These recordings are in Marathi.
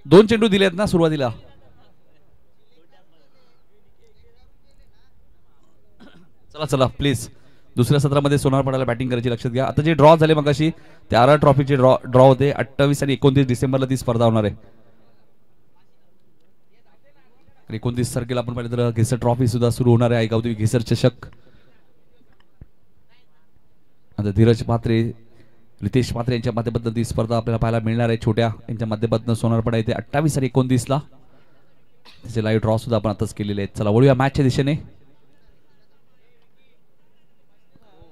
2 चेंडू दिलेत ना सुरुवातीला. चला चला प्लीज, दुसऱ्या सत्रामध्ये सोनारपाड्याला बॅटिंग करायची, लक्षात घ्या. आता जे ड्रॉ झाले मगाशी ते आरा ट्रॉफीचे ड्रॉ होते. 28 आणि 29 डिसेंबरला ती स्पर्धा होणार आहे. 29 तारखेला आपण पाहिलं तर घेसर ट्रॉफी सुद्धा सुरू होणार आहे. ऐकावती घेसर चषक. आता धीरज पात्रे, रितेश पात्रे यांच्या माध्यमातून ती स्पर्धा आपल्याला पाहायला मिळणार आहे. छोट्या यांच्या माध्यमातून सोनारपाडा येथे 28 आणि 29ला त्याचे लाईव्ह ड्रॉ सुद्धा आपण आताच केलेले आहेत. चला वळूया मॅचच्या दिशेने.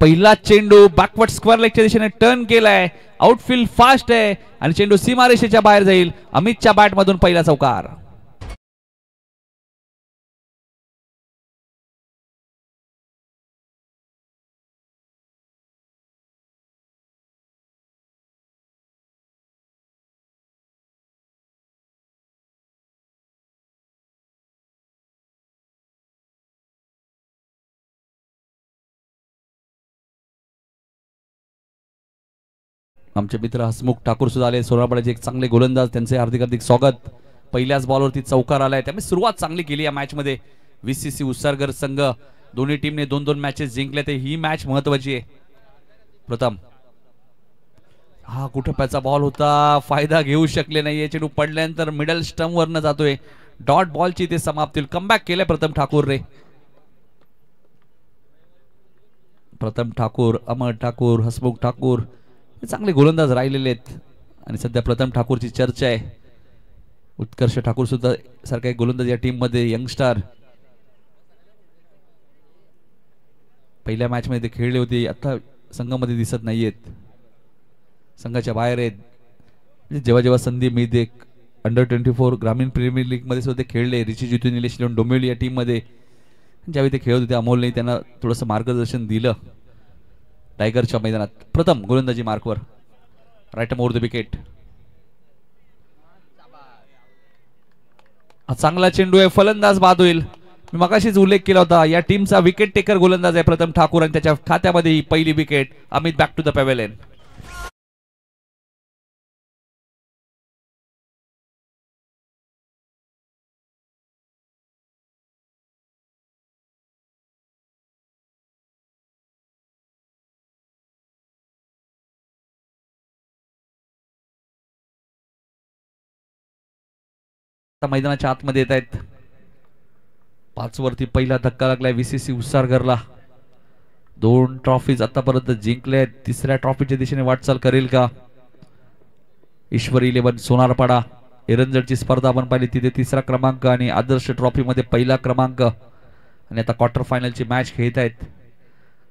पहिला चेंडू बॅकवर्ड स्क्वेअर लेगच्या दिशेने टर्न केलाय. आउटफील्ड फास्ट आहे आणि चेंडू सीमारेषेच्या बाहेर जाईल. अमितच्या बॅट मधून पहिला चौकार. आमचे मित्र हसमुख ठाकूर सुद्धा आले. सोनारपाड्याचे एक चांगले गोलंदाज, त्यांचे हार्दिक हार्दिक स्वागत. पहिल्याच बॉलवरती चौकार आलाय, त्यामुळे सुरुवात चांगली केली या मॅच मध्ये. VCC उत्सर्गर संघ दोन्ही टीमने 2-2 मॅचेस जिंकले, ते ही मॅच महत्वाची आहे. प्रथम हा कुठप्याचा बॉल होता, फायदा घेऊ शकले नाहीये. चेंडू पडल्यानंतर मिडल स्टंप वरनं जातोय. डॉट बॉलची ते समाप्ती. कमबॅक केले प्रथम ठाकूर रे. प्रथम ठाकूर, अमर ठाकूर, हसमुख ठाकूर हे चांगले गोलंदाज राहिलेले आहेत. आणि सध्या प्रथम ठाकूरची चर्चा आहे. उत्कर्ष ठाकूर सुद्धा सारखा एक गोलंदाज या टीम मध्ये, यंगस्टार. पहिल्या मॅच मध्ये खेळले होते, आता संघामध्ये दिसत नाहीयेत, संघाच्या बाहेर आहेत. जेव्हा जेव्हा संधी मिळते, अंडर 24 ग्रामीण प्रीमियर लीग मध्ये सुद्धा खेळले. रिची जितू, निलेश लिओन डोंबिवली या टीम मध्ये ज्यावेळी ते खेळत होते, अमोलने त्यांना थोडंसं मार्गदर्शन दिलं टायगरच्या मैदानात. प्रथम गोलंदाजी मार्कवर, राईट ओव्हर द विकेट. चांगला चेंडू आहे, फलंदाज बाद होईल. मी मगाशीच उल्लेख केला होता, या टीमचा विकेट टेकर गोलंदाज आहे प्रथम ठाकूर आणि त्याच्या खात्यामध्ये ही पहिली wicket. Amit back to the pavilion. मैदानाच्या आतमध्ये येत आहेत. 5 वरती पहिला धक्का लागलाय VCC उत्सर्गरला. 2 ट्रॉफीज आतापर्यंत जिंकल्या आहेत. 3ऱ्या ट्रॉफीच्या दिशेने वाटचाल करेल का ईश्वरी 11 सोनारपाडा. एरंजडची स्पर्धा आपण पाहिली, तिथे 3रा क्रमांक आणि आदर्श ट्रॉफी मध्ये पहिला क्रमांक. आणि आता क्वार्टर फायनलची मॅच खेळत आहेत.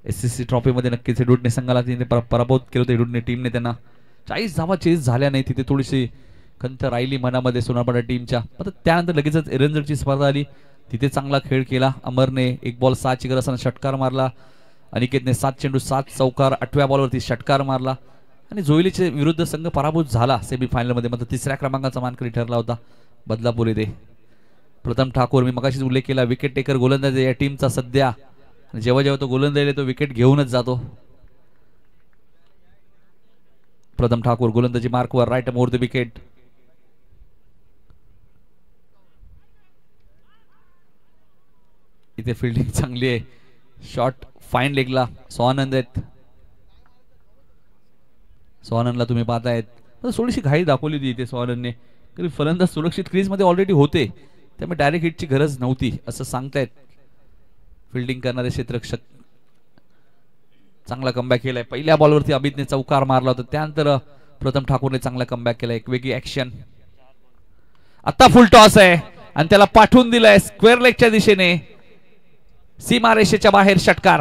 SCC ट्रॉफी मध्ये नक्कीच हेडूडने संघाला पराभूत केलं होतं. हेडूडने टीमने त्यांना 40 धावा चेस झाल्या नाही, तिथे थोडीशी खंत राहिली मनामध्ये सोनारपाडा टीमच्या. आता त्यानंतर लगेचच एरंजडची स्पर्धा आली, तिथे चांगला खेळ केला. अमरने 1 बॉल 6 ची गरज षटकार मारला. अनिकेतने 7 चेंडू 7 चौकार, 8व्या बॉलवरती षटकार मारला आणि जोईलीचे विरुद्ध संघ पराभूत झाला सेमीफायनल मध्ये. मात्र 3ऱ्या क्रमांकाचा मानकरी ठरला होता बदलापूर येथे. प्रथम ठाकूर, मी मगाशीच उल्लेख केला, विकेट टेकर गोलंदाज या टीमचा सध्या. आणि जेव्हा जेव्हा तो गोलंदाज तो विकेट घेऊनच जातो. प्रथम ठाकूर गोलंदाजी मार्कवर, राईट ओव्हर द विकेट. इथे फिल्डिंग चांगली आहे. शॉट फाईन लेगला स्वानंद आहेत. स्वानंदला तुम्ही पाहतायत, थोडीशी घाई दाखवली होती इथे स्वानंदने. तरी फलंदाज सुरक्षित क्रीज मध्ये ऑलरेडी होते, त्यामुळे डायरेक्ट हिटची गरज नव्हती असं सांगतायत फिल्डिंग करणारे क्षेत्ररक्षक. चांगला कमबॅक केलाय. पहिल्या बॉलवरती अमितने चौकार मारला होता, त्यानंतर प्रथम ठाकूरने चांगला कमबॅक केला. एक वेगळी ऍक्शन. आता फुल टॉस आहे आणि त्याला पाठवून दिलाय स्क्वेअर लेगच्या दिशेने. सीमारेषेच्या बाहेर षटकार.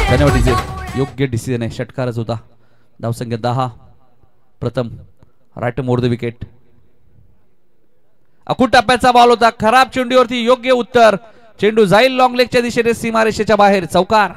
धन्यवाद. योग्य डिसिजन आहे, षटकारच होता. धावसंख्या 10. प्रथम राईट ओव्हर द विकेट. अकुट टप्प्याचा बॉल होता, खराब चेंडूवरती योग्य उत्तर. चेंडू जाईल लॉंग लेगच्या दिशेने, सीमारेषेच्या बाहेर चौकार.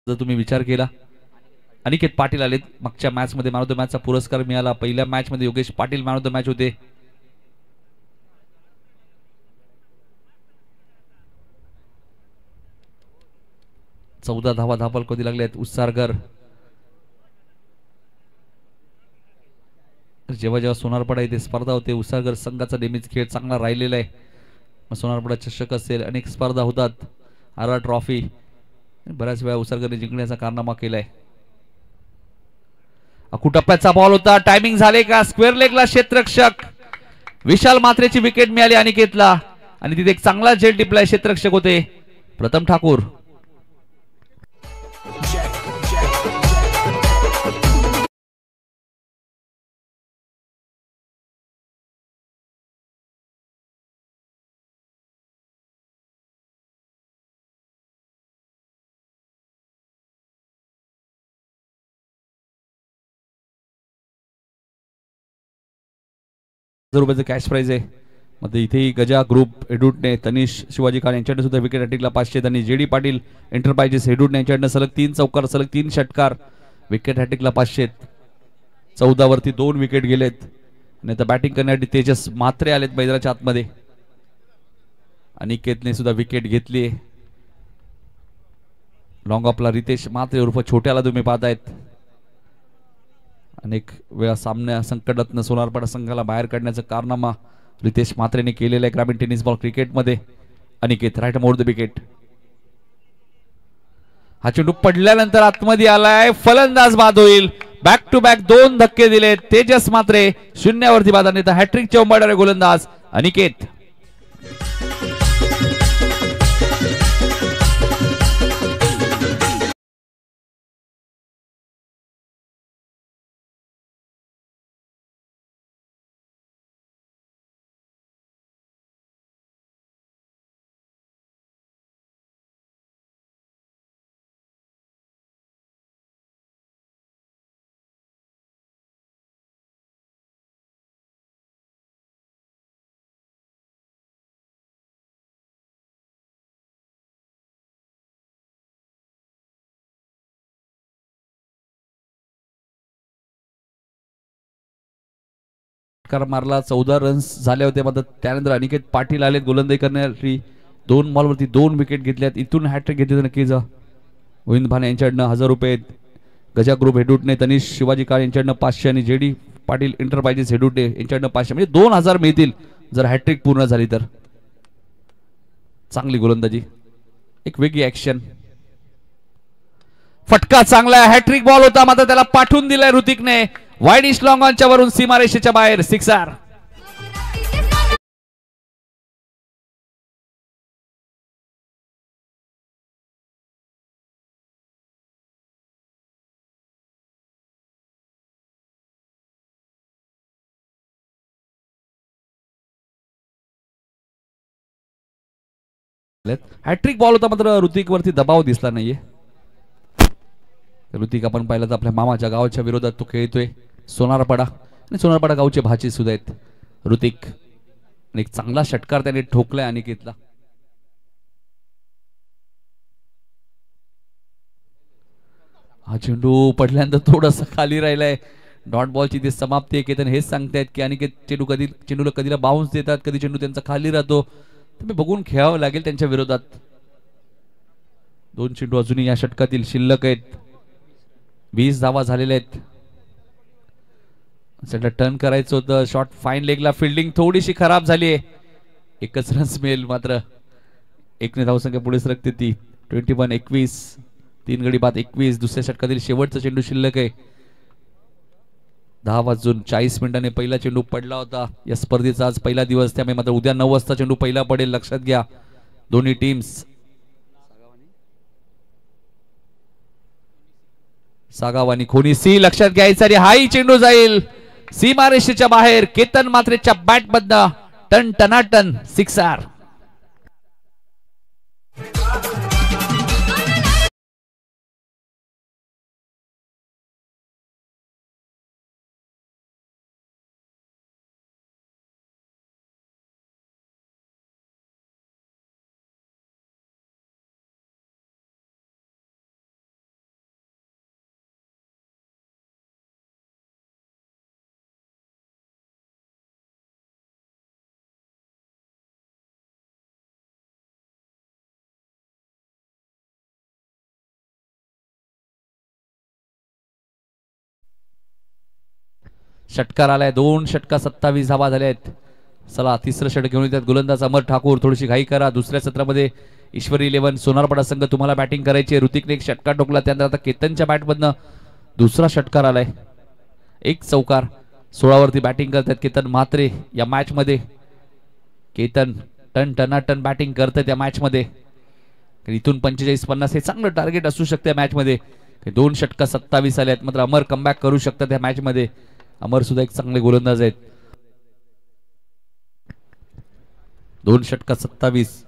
जर तुम्ही विचार केला, अनिकेत पाटील आलेत. मागच्या मॅच मध्ये मॅन ऑफ द मॅचचा पुरस्कार मिळाला. पहिल्या मॅच मध्ये Yogesh Patil man of the match होते. चौदा धावा धापल कधी लागले आहेत उत्सारकर. जेव्हा जेव्हा सोनारपाडा येथे स्पर्धा होते, उत्सारकर संघाचा नेहमीच खेळ चांगला राहिलेला आहे. सोनारपाडा चषक असेल, अनेक स्पर्धा होतात, आर आर ट्रॉफी, बऱ्याच वेळा उत्सारकरने जिंकण्याचा कारनामा केलाय. टप्प्याचा बॉल होता, टायमिंग झाले का? स्क्वेअर लेगला क्षेत्ररक्षक विशाल मात्रेची विकेट मिळाली अनिकेतला आणि तिथे एक चांगला झेल टिपलाय. क्षेत्ररक्षक होते प्रथम ठाकूर. रुपयाचं कॅश प्राइज आहे. मध्ये इथेही गजा ग्रुप हेडूटने तनिष शिवाजी काळे यांच्याकडे सुद्धा विकेट हॅट्रिकला 500. त्यांनी जेडी पाटील एंटरप्राइजेस हेडूटने यांच्याकडनं सलग 3 चौकार, सलग 3 षटकार, विकेट हॅट्रिकला 500. 14 वरती 2 विकेट गेलेत. आणि आता बॅटिंग करण्यासाठी तेजस मात्रे आलेत मैदानाच्या आतमध्ये. अनिकेतने सुद्धा विकेट घेतली. लॉंग ऑफला रितेश मात्रे उर्फ छोट्याला तुम्ही पाहतायत. अनेक वेळा सामन्या संकटातनं सोनारपाडा संघाला बाहेर काढण्याचा कारनामा रितेश मात्रेने केलेला आहे ग्रामीण टेनिस बॉल क्रिकेटमध्ये. Aniket right more the wicket. हा चेंडू पडल्यानंतर आतमध्ये आलाय, फलंदाज बाद होईल. बॅक टू बॅक 2 धक्के दिले तेजस मात्रे. 0 वरती बाद आणि हॅट्रिकचे उंबरणारे गोलंदाज अनिकेत. मारला, 14 रन्स झाले होते. मात्र त्यानंतर अनिकेत पाटील आले गोलंदाजी करण्यासाठी. 2 बॉलवरती 2 विकेट घेतल्यात. इथून हॅट्रिक घेतली तर नक्कीच गोविंद भाने यांच्याकडनं 1000 रुपये. गजा ग्रुप हेडूटने तनिष शिवाजी काळे यांच्याकडनं 500 आणि जेडी पाटील एंटरप्राइजेस हेडूटे यांच्याकडनं 500, म्हणजे 2000 मिळतील जर हॅट्रिक पूर्ण झाली तर. चांगली गोलंदाजी, एक वेगळी ऍक्शन. फटका चांगला, हॅट्रिक बॉल होता मात्र त्याला पाठवून दिलाय ऋतिकने. वाईड इश लॉंग ऑनच्या वरून सीमारेषेच्या बाहेर, सिक्सर. हॅट्रिक बॉल होता मात्र ऋतिक वरती दबाव दिसला नाहीये. ऋतिक आपण पाहिलं तर आपल्या मामाच्या गावाच्या विरोधात तो खेळतोय. सोनारपाडा आणि सोनारपाडा गावचे भाची सुद्धा आहेत ऋतिक. आणि एक चांगला षटकार त्याने ठोकलाय अनिकेतला. हा चेंडू पडल्यानंतर थोडासा खाली राहिलाय. डॉट बॉलची ती समाप्ती आहे. केतन हेच सांगतायत की अनिकेत चेंडूला कधीला बाउन्स देतात, कधी चेंडू त्यांचा खाली राहतो. तुम्ही बघून खेळावं लागेल त्यांच्या विरोधात. 2 चेंडू अजूनही या षटकातील शिल्लक आहेत. 20 धावा झालेल्या आहेत. सध्या टर्न करायचं होतं. शॉट फाईन लेगला, फिल्डिंग थोडीशी खराब झाली आहे. एकच रन्स मिळेल मात्र 1 धावसंख्या पुढे सरकते ती. 21-21, 3 गडी बाद 21. दुसऱ्या षटकातील शेवटचा चेंडू शिल्लक आहे. 10:40 पहिला चेंडू पडला होता. या स्पर्धेचा आज पहिला दिवस, त्यामुळे मात्र उद्या 9 वाजता चेंडू पहिला पडेल, लक्षात घ्या दोन्ही टीम्स. सागाव आणि खोनीसी लक्षात घ्यायचं आणि हाही चेंडू जाईल सीमारेषेच्या बाहेर. केतन मात्रेच्या बॅट मधनं टन टनाटन सिक्सर. षटकार आलाय, 2 षटका 27 धावा झाल्या आहेत. चला तिसरं षटक घेऊन येतात गोलंदाज अमर ठाकूर. थोडीशी घाई करा. दुसऱ्या सत्रामध्ये ईश्वरी 11 सोनारपाडा संघ तुम्हाला बॅटिंग करायची. ऋतिकने एक षटकार ठोकला, त्यानंतर आता केतनच्या बॅटमधनं दुसरा षटकार आलाय, एक चौकार. 16 वरती बॅटिंग करतात केतन म्हात्रे या मॅच मध्ये. केतन टनाटन बॅटिंग करतात या मॅच मध्ये. इथून 45-50 हे चांगलं टार्गेट असू शकते मॅच मध्ये. 2 षटका 27 आले आहेत, मात्र अमर कमबॅक करू शकतात या मॅच मध्ये. अमर सुद्धा एक चांगले गोलंदाज आहेत. 2 षटका 27.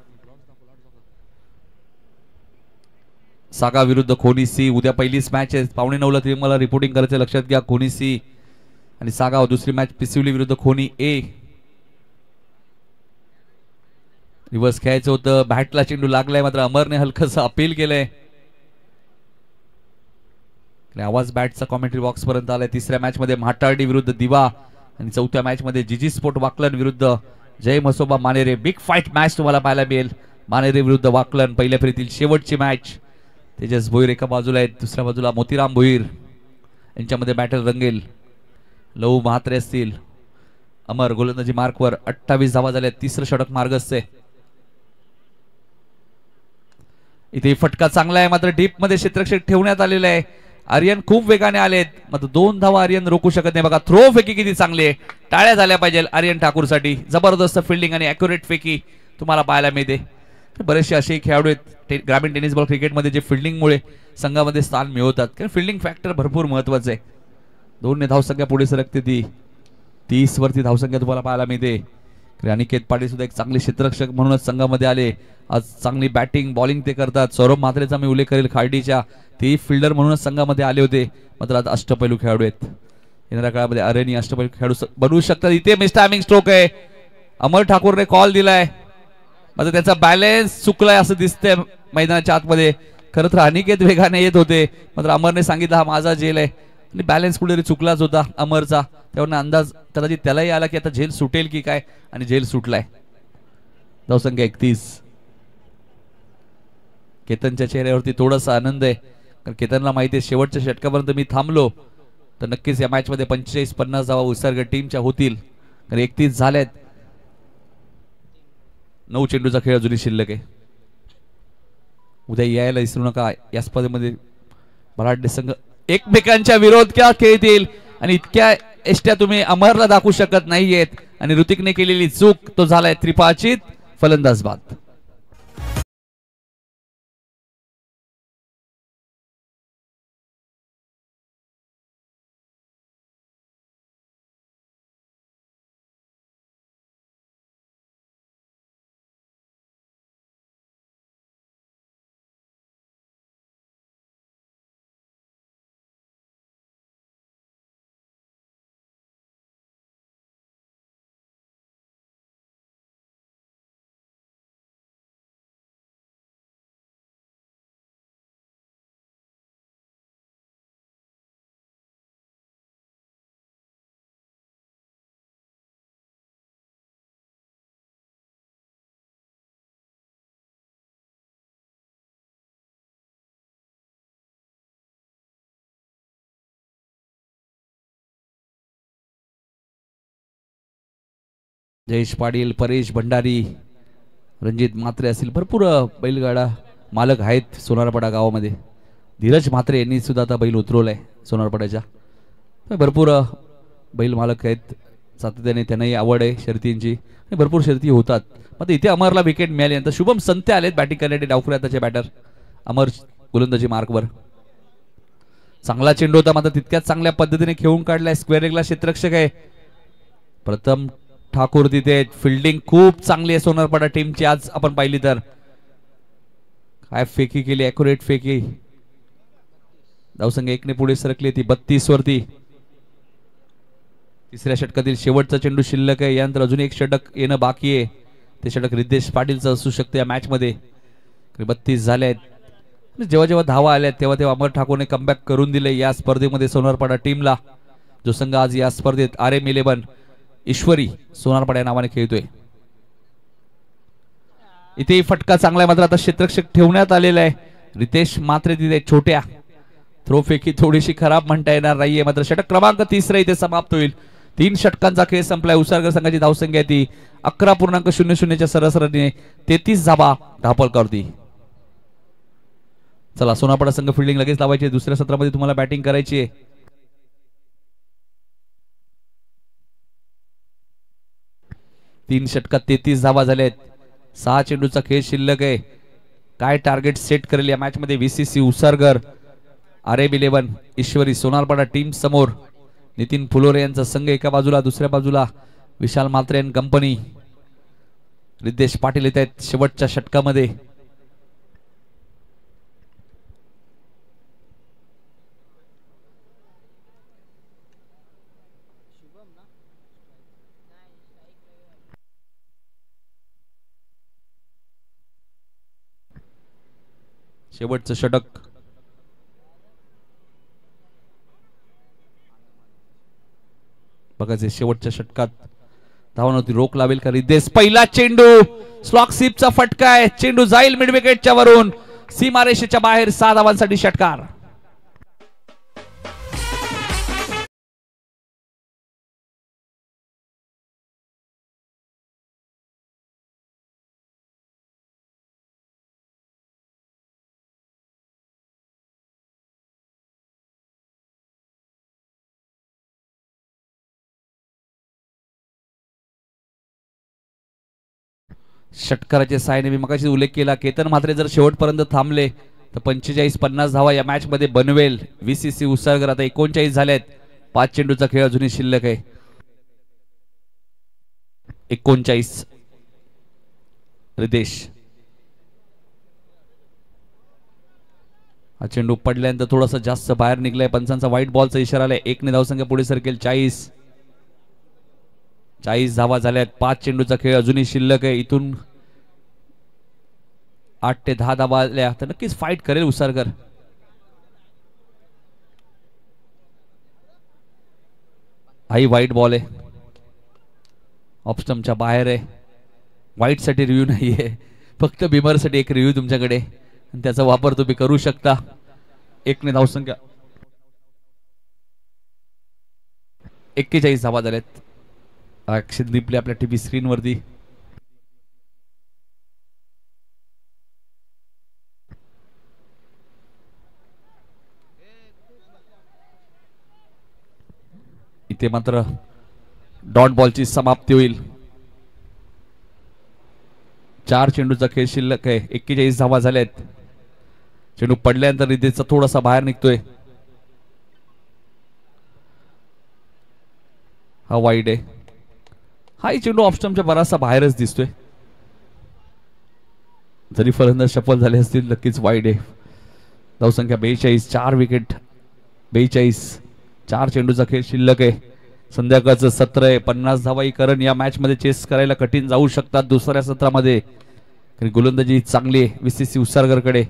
सागा विरुद्ध खोनी सी. उद्या पहिलीच मॅच आहे, 8:45ला तुम्ही मला रिपोर्टिंग करायचं, लक्षात घ्या. खोनी सी आणि सागाव. दुसरी मॅच पिसिवली विरुद्ध खोनी ए. रिव्हर्स खेळायचं होतं, बॅटला चेंडू लागलाय, मात्र अमरने हलकस अपील केलंय. आवाज बॅटचा कॉमेंट्री बॉक्स पर्यंत आलाय. तिसऱ्या मॅच मध्ये म्हाटार्डी विरुद्ध दिवा आणि चौथ्या मॅच मध्ये जीजी स्पोर्ट वाकलन विरुद्ध जय Masoba Manere. Big fight match तुम्हाला पाहायला मिळेल. मानेरे विरुद्ध वाकलन पहिल्या फेरीतील शेवटची मॅच. तेजस भोईर एका बाजूला आहेत, दुसऱ्या बाजूला मोतीराम भोईर. यांच्यामध्ये बॅटल रंगेल. लहू म्हात्रे असतील. अमर गोलंदाजी मार्कवर. 28 धावा झाल्या. तिसरं षटक मार्गस्थ आहे. इथे फटका चांगला आहे, मात्र डीप मध्ये क्षेत्ररक्षक ठेवण्यात आलेला आहे. आर्यन खूप वेगाने आलेत, मात्र 2 धावा आर्यन रोखू शकत नाही. बघा थ्रो फेकी किती चांगली आहे. टाळ्या झाल्या पाहिजे आर्यन ठाकूर साठी. जबरदस्त फिल्डिंग आणि अॅक्युरेट फेकी तुम्हाला पाहायला मिळते. बरेचसे असे खेळाडू आहेत ग्रामीण टेनिस बॉल क्रिकेटमध्ये जे फिल्डिंगमुळे संघामध्ये स्थान मिळवतात, कारण फिल्डिंग फॅक्टर भरपूर महत्वाचं आहे. 2 धावसंख्या पुढे सरकते, ती 30 वरती धावसंख्या तुम्हाला पाहायला मिळते. अनिकेत पाटील सुद्धा एक चांगले क्षेत्ररक्षक म्हणूनच संघामध्ये आले. आज चांगली बॅटिंग बॉलिंग ते करतात. सौरभ म्हात्रेचा मी उल्लेख करेल, खार्डीच्या. ते फिल्डर म्हणूनच संघामध्ये आले होते, मात्र आज अष्टपैलू खेळाडू आहेत. येणाऱ्या काळामध्ये अरेनी अष्टपैलू खेळाडू बनवू शकतात. इथे मिसटायमिंग स्ट्रोक आहे. अमर ठाकूरने कॉल दिलाय, मात्र त्याचा बॅलन्स चुकलाय असं दिसतंय मैदानाच्या आतमध्ये. खरं तर अनिकेत वेगाने येत होते, मात्र अमरने सांगितलं हा माझा झेल आहे, आणि बॅलन्स कुठेतरी चुकलाच होता अमरचा. त्यावर अंदाज कदाचित त्यालाही आला की आता झेल सुटेल की काय, आणि झेल सुटलाय. धावसंख्या 31. केतनच्या चेहऱ्यावरती थोडासा आनंद आहे, कारण केतनला माहिती आहे शेवटच्या षटकापर्यंत मी थांबलो तर नक्कीच या मॅच मध्ये 45-50 धावा उत्सर्ग टीमच्या होतील. कारण 31 झाल्यात. 9 चेंडूचा खेळ अजूनही शिल्लक आहे. उद्या यायला विसरू नका. या स्पर्धेमध्ये मराठे संघ एकमेकांच्या विरोधात खेळतील, आणि इतक्या एष्ट्या तुम्ही अमरला दाखवू शकत नाहीयेत. आणि ऋतिकने केलेली चूक, तो झालाय त्रिपाचित फलंदाज बाद. जयेश पाटील, परेश भंडारी, रणजित म्हात्रे असतील, भरपूर बैलगाडा मालक आहेत सोनारपाडा गावामध्ये. धीरज म्हात्रे यांनी सुद्धा आता बैल उतरवलाय सोनारपाड्याच्या. भरपूर बैल मालक आहेत, सातत्याने त्यांनाही आवड आहे शर्तींची, भरपूर शर्ती होतात. मात्र इथे अमरला विकेट मिळाली. नंतर शुभम संते आलेत बॅटिंग करण्यासाठी. डावखुऱ्या त्याचे बॅटर. अमर गोलंदाजी मार्कवर. चांगला चेंडू होता, मात्र तितक्याच चांगल्या पद्धतीने खेळून काढलाय. स्क्वेअर लेगला क्षेत्ररक्षक आहे प्रथम ठाकूर तिथे. फिल्डिंग खूप चांगली आहे सोनारपाडा टीमची आज आपण पाहिली तर. काय फेकी केली, ॲक्युरेट फेकी. धावसंख्या 1 ने पुढे सरकली ती 32 वरती. तिसऱ्या षटकातील शेवटचा चेंडू शिल्लक आहे. यानंतर अजून एक षटक येणं बाकी आहे. ते षटक रितेश पाटीलचं असू शकते या मॅच मध्ये. 32 झाले आहेत. जेव्हा जेव्हा धावा आल्या तेव्हा तेव्हा अमर ठाकूरने कमबॅक करून दिले या स्पर्धेमध्ये सोनारपाडा टीमला. जो संघ आज या स्पर्धेत RM11 ईश्वरी सोनारपाडा या नावाने खेळतोय. इथे फटका चांगला आहे, मात्र आता क्षेत्ररक्षक ठेवण्यात आलेला आहे. रितेश म्हात्रे तिथे छोट्या थ्रो फेकी थोडीशी खराब म्हणता येणार नाहीये, मात्र षटक क्रमांक 3 इथे समाप्त होईल. 3 षटकांचा खेळ संपलाय. उसारकर संघाची धावसंख्या ती 11.00च्या सरासरीने 33 धावा धापलकावरती. चला सोनापडा संघ फिल्डिंग लगेच लावायची. दुसऱ्या सत्रामध्ये तुम्हाला बॅटिंग करायची आहे. तीन षटकात 33 धावा झाल्यात. 6 चेंडूचा खेळ शिल्लक आहे. काय टार्गेट सेट करेल या मॅच मध्ये VCC उसारगर RAB11 ईश्वरी सोनारपाडा टीम समोर. नितीन फुलोरे यांचा संघ एका बाजूला, दुसऱ्या बाजूला विशाल म्हात्रे अँड कंपनी. रितेश पाटील येत आहेत शेवटच्या षटकामध्ये. शेवटचं षटक. बघायचे शेवटच्या षटकात धावांवरती रोख लावेल का रितेश. पहिला चेंडू स्लॉक स्वीपचा फटका आहे. चेंडू जाईल मिड विकेटच्या वरून सीमारेषेच्या बाहेर. 6 धावांसाठी षटकार. षटकाराच्या साहाय्याने मी मगाशी उल्लेख केला, केतन म्हात्रे जर शेवटपर्यंत थांबले तर 45-50 धावा या मॅच मध्ये बनवेल. VCC उसारगर आता 39 झालेत. 5 चेंडूचा खेळ अजूनही शिल्लक आहे. 39 रितेश. हा चेंडू पडल्यानंतर थोडासा जास्त बाहेर निघलाय. पंचांचा व्हाईट बॉलचा इशारा आलाय. 1 ने धावसंख्या पुढे सरकेल. 40 धावा झाल्यात. 5 चेंडूचा खेळ अजूनही शिल्लक आहे. इथून 8 ते 10 धावा आल्या तर नक्कीच फाईट करेल उसारकर. हाही व्हाईट बॉल आहे. ऑफस्टम्पच्या बाहेर आहे. व्हाईट साठी रिव्ह्यू नाहीये, फक्त बिमर साठी एक रिव्ह्यू तुमच्याकडे, त्याचा वापर तुम्ही करू शकता. 1 ने धावसंख्या 41 धावा झाल्यात. अक्षित दिपले आपल्या टीव्ही स्क्रीन वरती. इथे मात्र डॉट बॉलची समाप्ती होईल. 4 चेंडूचा खेळ शिल्लक आहे. 41 धावा झाल्यात. चेंडू पडल्यानंतर रितेशचा थोडासा बाहेर निघतोय. हा वाईड आहे. हा चेंडू ऑफस्टम्पच्या बराचसा बाहेरच दिसतोय. जरी फलंदाज सफल झाले असतील नक्कीच वाईड आहे. धावसंख्या 42. 4 विकेट 42. 4 चेंडूचा खेळ शिल्लक आहे. संध्याकाळचं सत्र आहे. 50 धावाही करण या मॅच मध्ये चेस करायला कठीण जाऊ शकतात दुसऱ्या सत्रामध्ये. गोलंदाजी चांगली आहे VCC उसारगरकडे.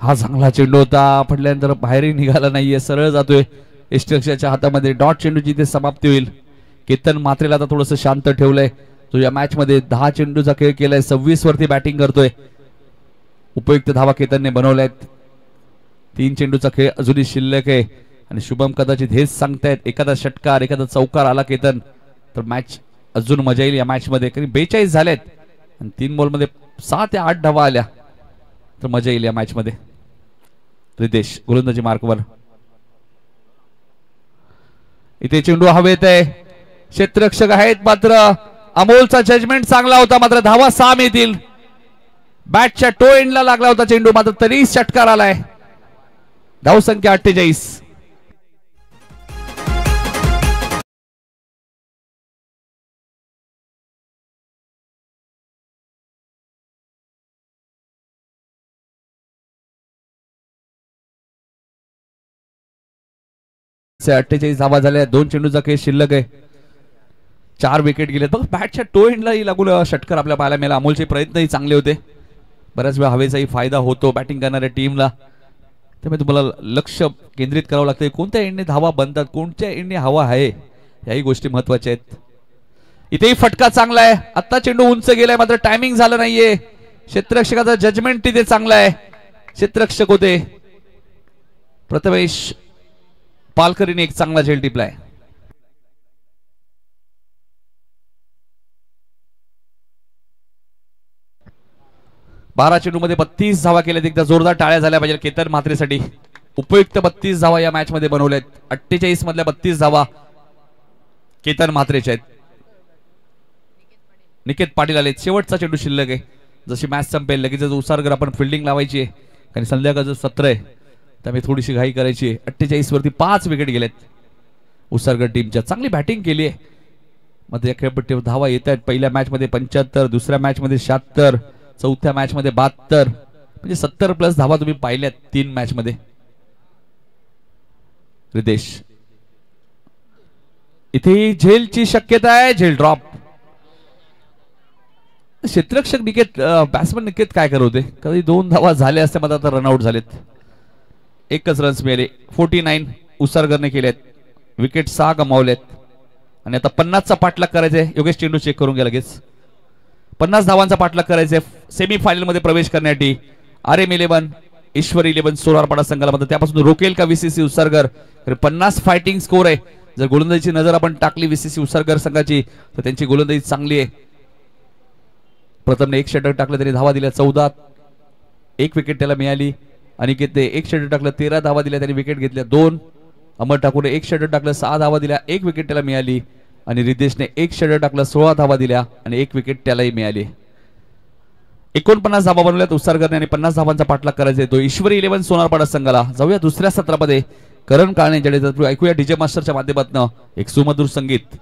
हा चांगला चेंडू होता. पडल्यानंतर बाहेरही निघाला नाहीये. सरळ जातोय यष्टीरक्षकाच्या हातामध्ये. डॉट चेंडूची इथे समाप्ती होईल. केतन म्हात्रेला आता थोडंसं शांत ठेवलंय. तो या मॅच मध्ये 10 चेंडूचा खेळ केलाय. 26 वरती बॅटिंग करतोय. उपयुक्त धावा केतनने बनवल्यात. 3 चेंडूचा खेळ अजूनही शिल्लक आहे आणि शुभम कदाचित हेच सांगतायत, एखादा षटकार एखादा चौकार आला केतन तर मॅच अजून मजा येईल या मॅच मध्ये. कारण 42 झालेत आणि 3 बॉल मध्ये 6 ते 8 धावा आल्या तर मजा येईल या मॅच मध्ये. रितेश गोलंदाजी मार्कवर. इथे चेंडू हवेत आहे. क्षेत्ररक्षक आहेत मात्र अमोलचा जजमेंट चांगला होता. मात्र धावा 6 मिळतील. बॅटच्या टो एंडला लागला होता चेंडू, मात्र तरी षटकार आलाय. धावसंख्या 48. से 48 धावा झाल्या. 2 चेंडूचा खेळ शिल्लक आहे. 4 विकेट गेलेत. बघ बॅटच्या टो एंडलाही लागून षटकार आपल्या पाहायला मिळाला. अमोलचे प्रयत्नही चांगले होते. बऱ्याच वेळा हवेचाही फायदा होतो बॅटिंग करणाऱ्या टीमला. त्यामुळे तुम्हाला लक्ष केंद्रित करावं लागतं. कोणत्या एंडने धावा बनतात, कोणत्या एंडने हवा आहे, याही गोष्टी महत्वाच्या आहेत. इथेही फटका चांगला आहे. आता चेंडू उंच गेलाय मात्र टायमिंग झालं नाहीये. क्षेत्ररक्षकाचा जजमेंट तिथे चांगला आहे. क्षेत्ररक्षक होते प्रथमेश पालकरीने एक चांगला झेल टिपलाय. 12 चेंडूमध्ये 32 धावा केल्यात. एकदा जोरदार टाळ्या झाल्या पाहिजे केतन म्हात्रेसाठी. उपयुक्त 32 धावा या मॅच मध्ये बनवल्यात. 48 मधल्या 32 धावा केतन म्हात्रेच्या आहेत. निकेत पाटील आले. शेवटचा चेंडू शिल्लक आहे. जशी मॅच संपेल लगेच उसारकर आपण फिल्डिंग लावायची आहे कारण संध्याकाळचं सत्र आहे त्यामुळे थोडीशी घाई करायची आहे. 48 वरती 5 विकेट गेलेत उसारकर टीमच्या. चांगली बॅटिंग केली आहे. मध्ये खेळपट्टीवर धावा येत आहेत. पहिल्या मॅच मध्ये 75, दुसऱ्या मॅच मध्ये 76, चौथ्या मॅच मध्ये 72, म्हणजे 70 प्लस धावा तुम्ही पाहिल्यात 3 मॅच मध्ये. रितेश इथे झेलची शक्यता आहे. झेल ड्रॉप. क्षेत्ररक्षक निकेत बॅट्समन निकेत काय करत होते. कधी 2 धावा झाल्या असते मध्ये आता रनआउट झालेत. एकच रन्स मिळाले. 49 उसारकरने केलेत. विकेट 6 गमावलेत आणि आता 50चा पाठलाग करायचा आहे. योगेश चेंडू चेक करून घ्या लगेच. 50 धावांचा पाठलाग करायचा आहे सेमी फायनल मध्ये प्रवेश करण्यासाठी. RM11 ईश्वर 11 सोलारपाडा संघाला मध्ये त्यापासून रोकेल का VCC उसारकर. 50 फायटिंग स्कोर आहे. जर गोलंदाजीची नजर आपण टाकली VCC उसारकर संघाची तर त्यांची गोलंदाजी चांगली आहे. प्रथमने 1 षटक टाकलं त्यांनी धावा दिल्या 14, 1 विकेट त्याला मिळाली. अनिकेतने 1 षटक टाकलं 13 धावा दिल्या त्यांनी विकेट घेतल्या 2. अमर ठाकूरने 1 षटक टाकलं 6 धावा दिल्या 1 विकेट त्याला मिळाली. आणि रितेशने 1 षटक टाकलं 16 धावा दिल्या आणि 1 विकेट त्यालाही मिळाली. 49 धावा बनवल्यात उसारकरने आणि 50 धावांचा पाठलाग करायचा आहे तो ईश्वरी 11 सोनारपाडा संघाला. जाऊया दुसऱ्या सत्रामध्ये. करण काळणे जडेजा ऐकूया डीजे मास्टरच्या माध्यमातून एक सुमधुर संगीत.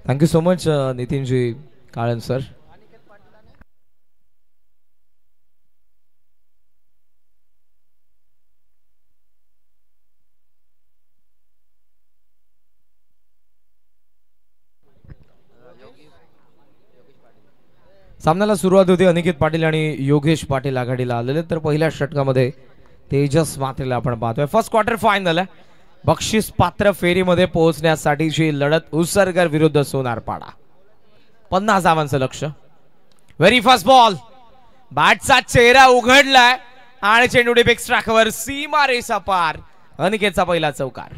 Thank you so much Nitinji Kalan sir. सामन्याला सुरुवात होती. अनिकेत पाटील आणि योगेश पाटील आघाडीला आलेले. तर पहिल्या षटकामध्ये तेजस मात्रेला आपण पाहतोय. फर्स्ट क्वार्टर फायनल आहे. बक्षीस पात्र फेरीमध्ये पोहोचण्यासाठीची लढत उसरकर विरुद्ध सोनारपाडा. 50 धावांचं लक्ष. Very first ball. बॅटचा चेहरा उघडलाय आणि चेंडू डीप एक्स्ट्रा कव्हर. सीमा रेषा पार. अनिकेतचा पहिला चौकार.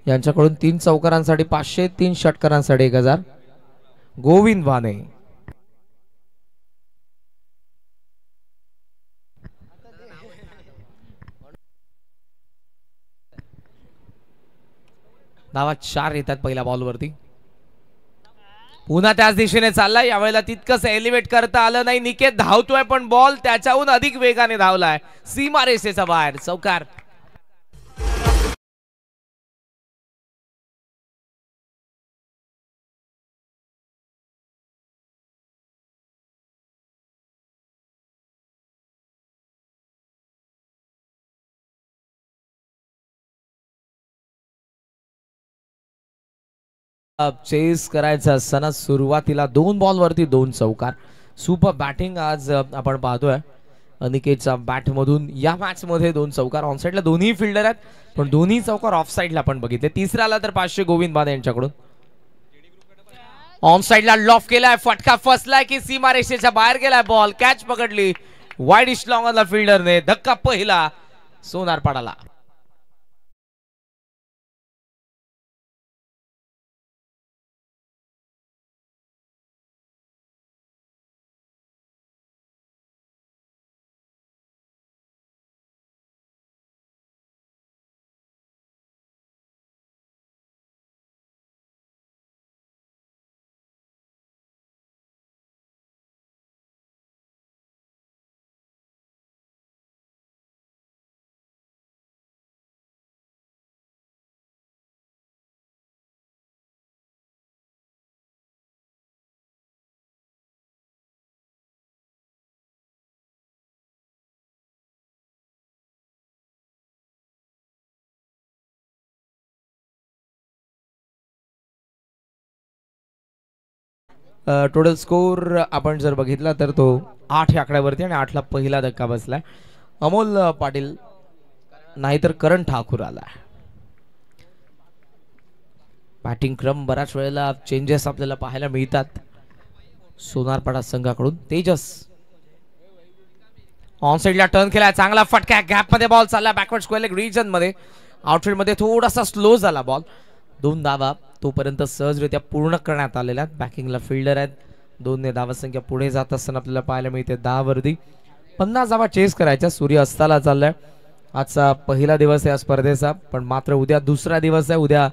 यांच्याकडून 3 चौकारांसाठी 500, 3 षटकारांसाठी 1000. गोविंद वाने धावा 4 येतात पहिल्या बॉलवरती. पुन्हा त्याच दिशेने चाललाय. यावेळेला तितकंच एलिव्हेट करता आलं नाही. निकेत धावतोय पण बॉल त्याच्याहून अधिक वेगाने धावलाय. सीमा रेषेच्या बाहेर चौकार. चेस करायचा असताना सुरुवातीला 2 बॉलवरती 2 चौकार. सुपर बॅटिंग आज आपण पाहतोय. अनिकेतच्या बॅट मधून या मॅच मध्ये 2 चौकार. ऑन साइडला दोन्ही फिल्डर आहेत पण दोन्ही चौकार ऑफ साइडला आपण बघितले. तिसऱ्याला तर 500 गोविंद बाने यांच्याकडून. ऑन साइडला लॉफ केलाय. फटका फसलाय की सीमा रेषेच्या बाहेर गेलाय बॉल. कॅच पकडली वाईडिश लॉंगला फिल्डरने. धक्का पहिला सोनारपाडाला. टोटल स्कोर आपण जर बघितला तर तो 8 या आकड्यावरती आणि 8 ला पहिला धक्का बसलाय. अमोल पाटील नाहीतर करण ठाकूर आला. बॅटिंग क्रम बऱ्याच वेळेला चेंजेस आपल्याला पाहायला मिळतात सोनारपाडा संघाकडून. तेजस ऑन साइडला टर्न केलाय. चांगला फटका. गॅप मध्ये बॉल चालला बॅकवर्ड स्क्वेअर लेग रिजन मध्ये. आउटफील्ड मध्ये थोडासा स्लो झाला बॉल. 2 धावा तोपर्यंत सहजरित्या पूर्ण करण्यात आलेल्या. बॅकिंगला फिल्डर आहेत. 2 धावा संख्या पुढे जात असताना आपल्याला पाहायला मिळते 10 वरती. 50 धावा चेस करायच्या. सूर्य अस्ताला चाललाय. आजचा पहिला दिवस आहे या स्पर्धेचा पण मात्र उद्या दुसरा दिवस आहे. उद्या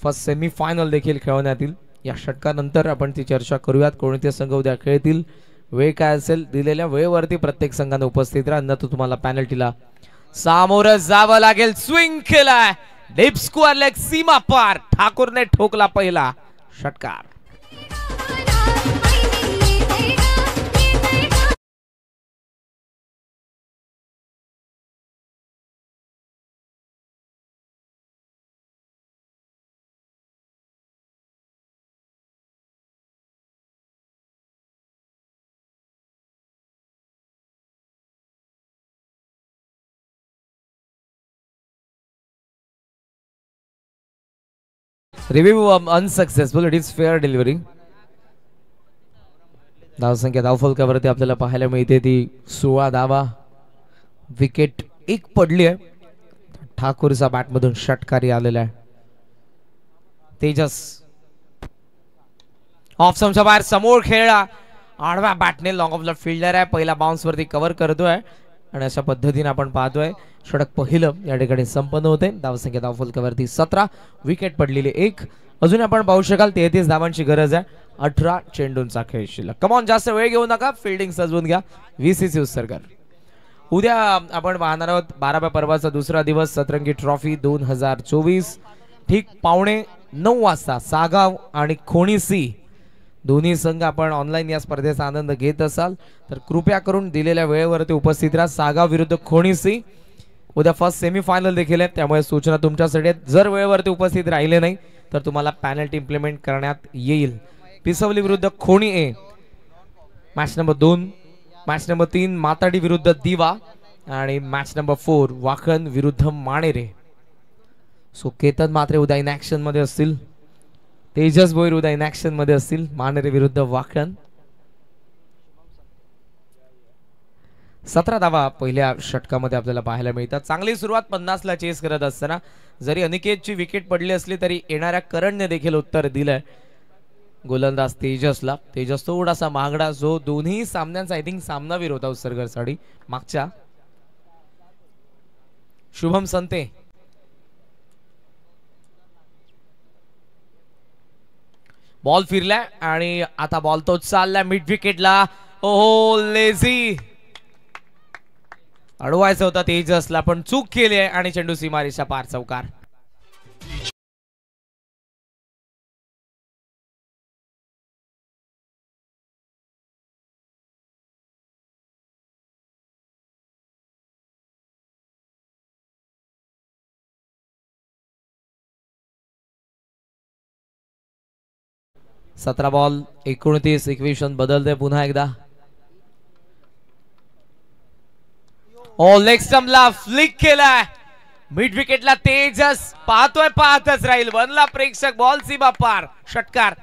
फर्स्ट सेमी फायनल देखील खेळवण्यात येईल. या षटकानंतर आपण ती चर्चा करूयात. कोणते संघ उद्या खेळतील, वेळ काय असेल. दिलेल्या वेळेवरती प्रत्येक संघाने उपस्थित राहा. अन्यथा तुम्हाला पॅनल्टीला सामोरं जावं लागेल. स्विंग केलाय. डीप स्क्वेअर लेग सीमा पार. ठाकूरने ठोकला पहिला षटकार. Review unsuccessful. It is fair delivery. धावसंख्या धावफलकावरती आपल्याला पाहायला मिळते ती 16 धावा. विकेट 1 पडली आहे. ठाकूरचा बॅट मधून षटकारी आलेला आहे. तेजस ऑफ स्टंपच्या बाहेर समोर खेळला. आडव्या बॅटने लॉंग ऑफ द फिल्डर आहे. पहिला बाउन्स वरती कव्हर करतोय आणि अशा पद्धतीने आपण पाहतोय षटक पहिलं या ठिकाणी संपन्न होते. धावसंख्या धावफलकावरती 17. विकेट पडलेली 1. अजून आपण पाहू शकाल 33 धावांची गरज आहे. 18 चेंडूंचा खेळ शिल्लक. कमॉन जास्त वेळ घेऊ नका. फिल्डिंग सजवून घ्या. VCC उत्सर्गर. उद्या आपण पाहणार आहोत 12व्या पर्वाचा दुसरा दिवस. सतरंगी ट्रॉफी 2024 ठीक 8:45 वाजता सागाव आणि खोणी सी दोन्ही संघ आपण ऑनलाईन या स्पर्धेचा आनंद घेत असाल तर कृपया करून दिलेल्या वेळेवरती उपस्थित राहा. सागाव विरुद्ध खोणी सी उद्या फर्स्ट सेमी फायनल देखील आहे. त्यामुळे सूचना तुमच्यासाठी आहेत. जर वेळेवरती उपस्थित राहिले नाही तर तुम्हाला पॅनल्टी इम्प्लिमेंट करण्यात येईल. पिसवली विरुद्ध खोणी ए मॅच नंबर 2. मॅच नंबर 3 माताडी विरुद्ध दिवा आणि मॅच नंबर 4 वाखन विरुद्ध माणेरे. सो केतन मात्रे उद्या इन ऍक्शन मध्ये असतील. तेजस भोईर उद्या इन ऍक्शन मध्ये असतील. माणेरे विरुद्ध वाखन. 17 धावा पहिल्या षटकामध्ये आपल्याला पाहायला मिळतात. चांगली सुरुवात 50ला चेस करत असताना जरी अनिकेतची विकेट पडली असली तरी येणाऱ्या करणने देखील उत्तर दिलंय गोलंदाज तेजसला. तेजस थोडासा महागडा जो दोन्ही सामन्यांचा आय थिंक सामनावीर होता उत्सर्गरसाठी मागच्या. शुभम संते बॉल फिरलाय आणि आता बॉल तो चाललाय मिड विकेटला. ओहो लेझी अडवायचं होता तेजसला पण चूक केली आहे आणि चेंडू सीमारेषा पार चौकार. सतरा बॉल 29 इक्वेशन बदलते पुन्हा एकदा. लेग स्टंपला फ्लिक केलाय मिड विकेटला तेजस पाहतच राहील. बनला प्रेक्षक बॉल सीमा पार षटकार.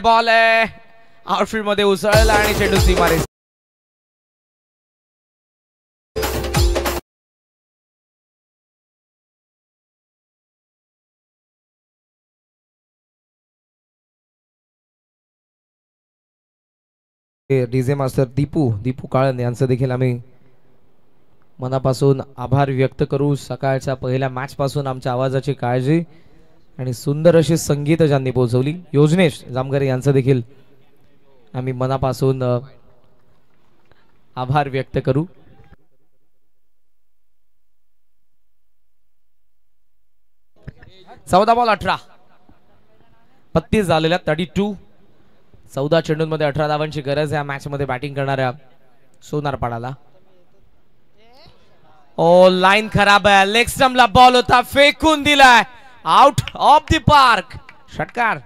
बॉल आहे आउटफील्ड मध्ये उसळला आणि चेंडू सीमारेषा. डीजे मास्टर दीपू काळन यांचं देखील आम्ही मनापासून आभार व्यक्त करू. सकाळच्या पहिल्या मॅच पासून आमच्या आवाजाची काळजी आणि सुंदर अशी संगीत ज्यांनी पोहोचवली योजनेश जामगरे यांचं देखील आम्ही मनापासून आभार व्यक्त करू. चौदा बॉल 18 35 झालेल्या 32. 14 चेंडूंमध्ये 18 धावांची गरज या मॅच मध्ये बॅटिंग करणाऱ्या सोनारपाडाला. लाईन खराब आहे. लेग स्टंपला बॉल होता फेकून दिलाय आउट ऑफ द पार्क षटकार.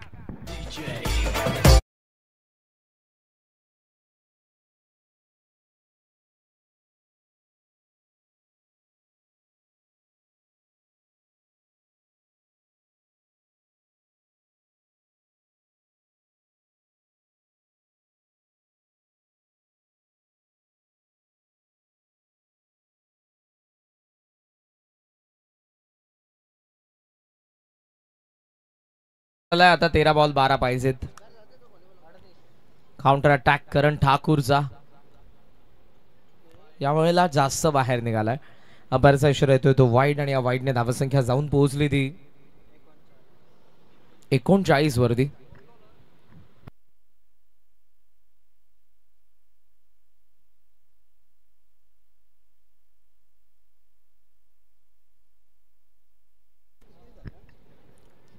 आता 13 बॉल 12 पाहिजेत. काउंटर अटॅक करण ठाकूरचा यावेळेला जास्त बाहेर निघालाय. अंपायरचा इशारा येतोय तो वाईड आणि या वाईडने धावसंख्या जाऊन पोहोचली ती 39 वरती.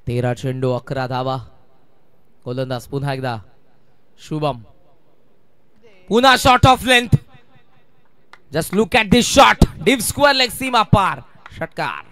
तेरा चेंडू 11 धावा. गोलंदाज पुन्हा एकदा शुभम. पुन्हा shot off length. Just look at this shot deep square leg सीमा पार षटकार.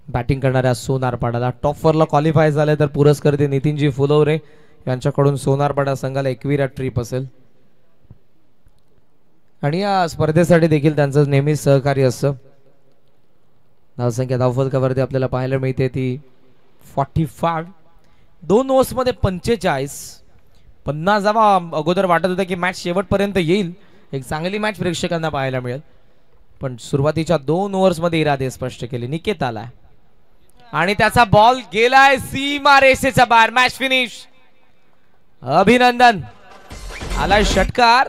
बॅटिंग करणाऱ्या सोनारपाडाला. टॉप 4 ला क्वालिफाय झाले तर पुरस्कर्ते नितीनजी फुलवरे यांच्याकडून सोनारपाडा संघाला 21 ट्रिप असेल आणि या स्पर्धेसाठी देखील त्यांचं नेहमीच सहकार्य असतं. धावसंख्या धावफलकावरती आपल्याला पाहायला मिळते ती 45. 2 ओव्हर्समध्ये 45. 50 जावा अगोदर वाटत होतं की मॅच शेवटपर्यंत येईल, एक चांगली मॅच प्रेक्षकांना पाहायला मिळेल, पण सुरुवातीच्या 2 ओव्हर्समध्ये इरादे स्पष्ट केले. निकेत आलाय आणि त्याचा बॉल गेलाय सीमा रेषेच्या बाहेर. Match finish. अभिनंदन. आलाय षटकार.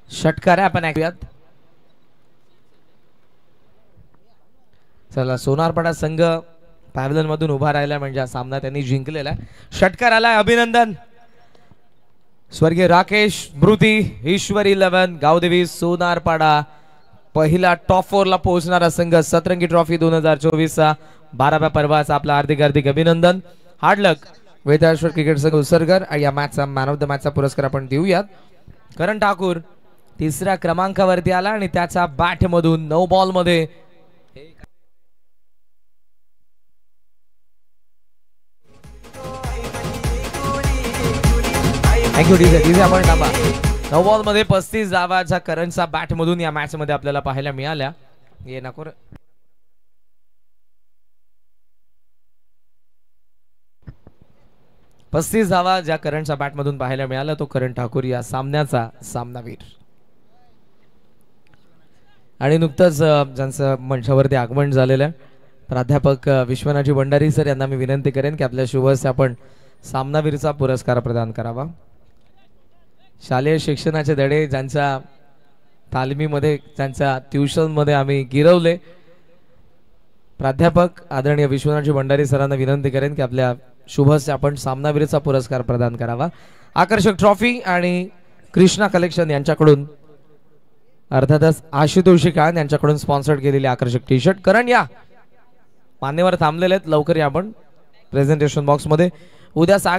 षटकार आहे आपण ऐकूयात. चला सोनारपाडा संघ पॅव्हलियन मधून उभा राहिला म्हणजे हा सामना त्यांनी जिंकलेला आहे. षटकार आलाय. अभिनंदन. स्वर्गीय राकेश ब्रुती, ईश्वर 11, गावदेवी सोनारपाडा पहिला टॉप 4 ला पोहोचणारा संघ. सतरंगी ट्रॉफी 2024 चा 12व्या पर्वाचा आपला हार्दिक अभिनंदन. हार्ड लक. वेदाश्वर क्रिकेट संघ उसरगर. या मॅचचा मॅन ऑफ द मॅचचा पुरस्कार आपण देऊयात. करण ठाकूर 3ऱ्या क्रमांकावरती आला आणि त्याच्या बॅट मधून 9 बॉल मध्ये थँक्यू. ठीक आहे आपण टापा. 9 बॉल मध्ये 35 धावाच्या करणचा बॅट मधून या मॅच मध्ये आपल्याला पाहायला मिळाल्या. ये नको 35 धावा ज्या करणच्या बॅट मधून पाहायला मिळाला तो करण ठाकूर या सामन्याचा सामनावीर. आणि नुकतंच ज्यांचं मंचावरती आगमन झालेलं आहे प्राध्यापक विश्वनाथजी भंडारी सर यांना मी विनंती करेन की आपल्या शुभ हस्ते आपण सामनावीरचा पुरस्कार प्रदान करावा. शालेय शिक्षणाचे धडे ज्यांच्या तालमीमध्ये त्यांच्या ट्युशनमध्ये आम्ही गिरवले प्राध्यापक आदरणीय विश्वनाथजी भंडारी सरांना विनंती करेन की आपल्या शुभ हस्ते आपण सामनावीरचा पुरस्कार प्रदान करावा. आकर्षक ट्रॉफी आणि कृष्णा कलेक्शन यांच्याकडून अर्थातच आशुतोषी काळन यांच्याकडून स्पॉन्सर्ड केलेले आकर्षक टी शर्ट. करण या मान्यवर थांबलेले आहेत, लवकर या आपण प्रेझेंटेशन बॉक्स मध्ये. उद्या 6